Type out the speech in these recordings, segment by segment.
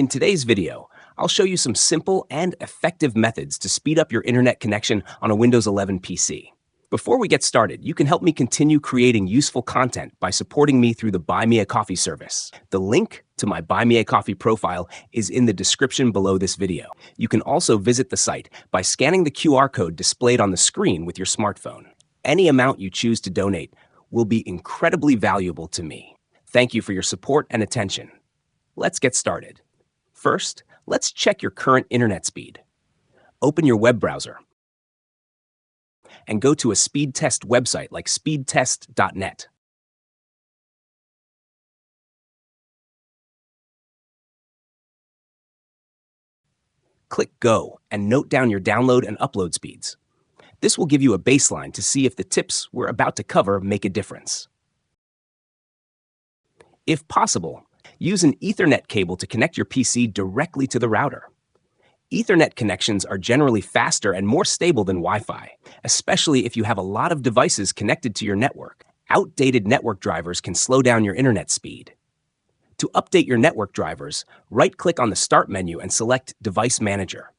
In today's video, I'll show you some simple and effective methods to speed up your internet connection on a Windows 11 PC. Before we get started, you can help me continue creating useful content by supporting me through the Buy Me a Coffee service. The link to my Buy Me a Coffee profile is in the description below this video. You can also visit the site by scanning the QR code displayed on the screen with your smartphone. Any amount you choose to donate will be incredibly valuable to me. Thank you for your support and attention. Let's get started. First, let's check your current internet speed. Open your web browser and go to a speed test website like speedtest.net. Click Go and note down your download and upload speeds. This will give you a baseline to see if the tips we're about to cover make a difference. If possible, use an Ethernet cable to connect your PC directly to the router. Ethernet connections are generally faster and more stable than Wi-Fi, especially if you have a lot of devices connected to your network. Outdated network drivers can slow down your internet speed. To update your network drivers, right-click on the Start menu and select Device Manager.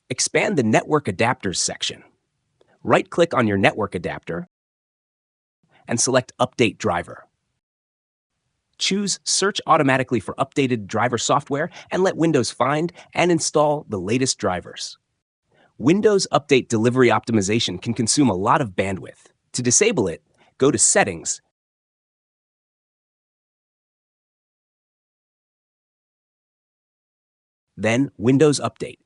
Expand the Network Adapters section. Right-click on your network adapter and select Update Driver. Choose Search automatically for updated driver software and let Windows find and install the latest drivers. Windows Update Delivery Optimization can consume a lot of bandwidth. To disable it, go to Settings, then Windows Update.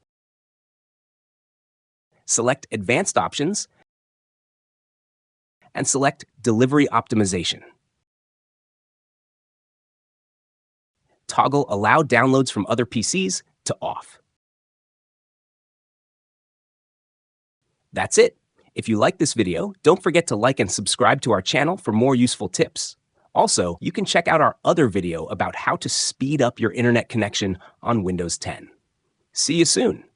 Select Advanced Options and select Delivery Optimization. Toggle Allow Downloads from Other PCs to Off. That's it. If you like this video, don't forget to like and subscribe to our channel for more useful tips. Also, you can check out our other video about how to speed up your internet connection on Windows 10. See you soon.